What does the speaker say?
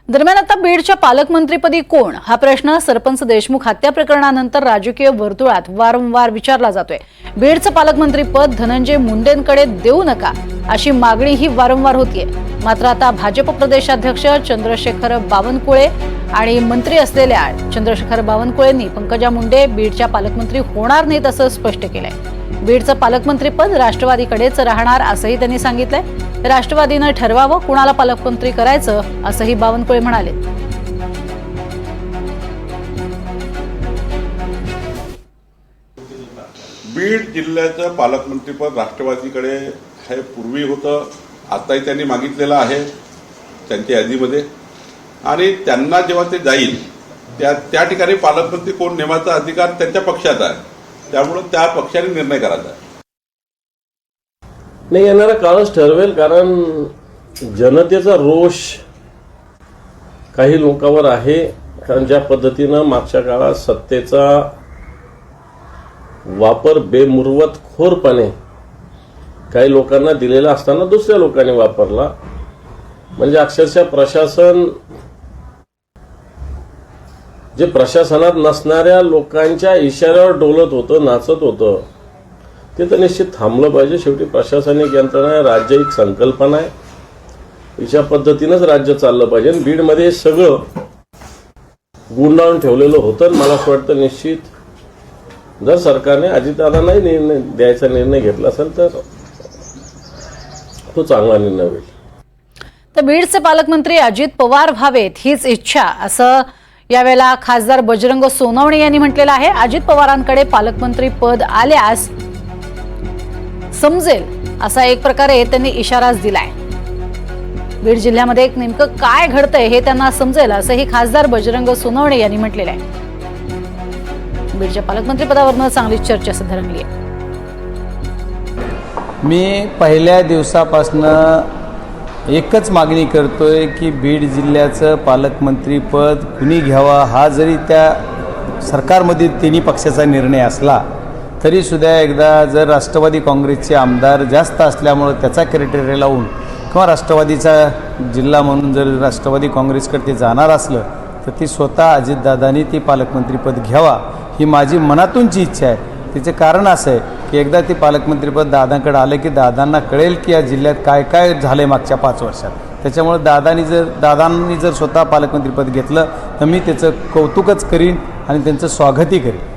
दरम्यान आता बीडच्या पालकमंत्रीपदी कोण हा प्रश्न सरपंच देशमुख हत्या प्रकरणानंतर राजकीय वर्तुळात वारंवार विचारला जातोय। बीडचं पालकमंत्रीपद धनंजय मुंडेंकडे देऊ नका अशी मागणीही वारंवार होतीये। मात्र आता भाजप प्रदेशाध्यक्ष चंद्रशेखर बावनकुळे आणि मंत्री असलेल्या चंद्रशेखर बावनकुळेंनी पंकजा मुंडे बीडच्या पालकमंत्री होणार नाहीत असं स्पष्ट केलंय। बीडचं पालकमंत्रीपद राष्ट्रवादीकडेच राहणार असंही त्यांनी सांगितलंय। राष्ट्रवादीनं ठरवावं कुणाला पालकमंत्री करायचं असंही बावनकुळे म्हणाले। बीड जिल्ह्याचं पालकमंत्रीपद राष्ट्रवादीकडे हे पूर्वी होतं, आताही त्यांनी मागितलेलं आहे त्यांच्या यादीमध्ये। आणि त्यांना जेव्हा ते जाईल त्या ठिकाणी पालकमंत्री कोण नेमाचा अधिकार त्यांच्या पक्षाचा आहे, त्यामुळे त्या पक्षाने निर्णय करायचा आहे। नाही, येणारा काळच ठरवेल, कारण जनतेचा रोष काही लोकांवर आहे। कारण ज्या पद्धतीनं मागच्या काळात सत्तेचा वापर बेमुरवतखोरपणे काही लोकांना दिलेला असताना दुसऱ्या लोकांनी वापरला, म्हणजे अक्षरशः प्रशासन जे प्रशासनात नसणाऱ्या लोकांच्या इशाऱ्यावर डोलत होतं, नाचत होतं, ते तर निश्चित थांबलं पाहिजे। शेवटी प्रशासनिक यंत्रणा आहे, राज्य एक संकल्पना आहे, अशा पद्धतीनंच राज्य चाललं पाहिजे। बीडमध्ये सगळं गुंडाळून ठेवलेलं होतं। मला असं वाटतं निश्चित जर सरकारने अजितदादांनाही निर्णय द्यायचा निर्णय घेतला असेल तर तो चांगला निर्णय होईल। तर बीडचे पालकमंत्री अजित पवार व्हावेत हीच इच्छा असं यावेळेला खासदार बजरंग सोनवणे यांनी म्हटलेलं आहे। अजित पवारांकडे पालकमंत्री पद आल्यास समजेल असा एक प्रकारे त्यांनी इशाराच दिलाय। बीड जिल्ह्यामध्ये नेमकं काय घडतंय हे त्यांना समजेल असंही खासदार बजरंग सोनवणे यांनी म्हटलेलं आहे। बीडच्या पालकमंत्री पदावरनं चांगली चर्चा सध्या रंगली आहे। मी पहिल्या दिवसापासून एकच मागणी करतोय की बीड जिल्ह्याचं पालकमंत्रीपद कुणी घ्यावा, हा जरी त्या सरकारमध्ये तिन्ही पक्षाचा निर्णय असला तरी सुद्धा एकदा जर राष्ट्रवादी काँग्रेसचे आमदार जास्त असल्यामुळे त्याचा क्रायटेरिया लावून किंवा राष्ट्रवादीचा जिल्हा म्हणून जर राष्ट्रवादी काँग्रेसकडे ते जाणार असलं तर ती स्वतः अजितदादांनी ती पालकमंत्रीपद घ्यावा ही माझी मनातूनची इच्छा आहे। तिचे कारण असं आहे की एकदा ते पालकमंत्रीपद दादांकडे आलं की दादांना कळेल की या जिल्ह्यात काय काय झाले मागच्या 5 वर्षात। त्याच्यामुळे दादांनी जर स्वतः पालकमंत्रीपद घेतलं तर मी त्याचं कौतुकच करीन आणि त्यांचं स्वागतही करीन।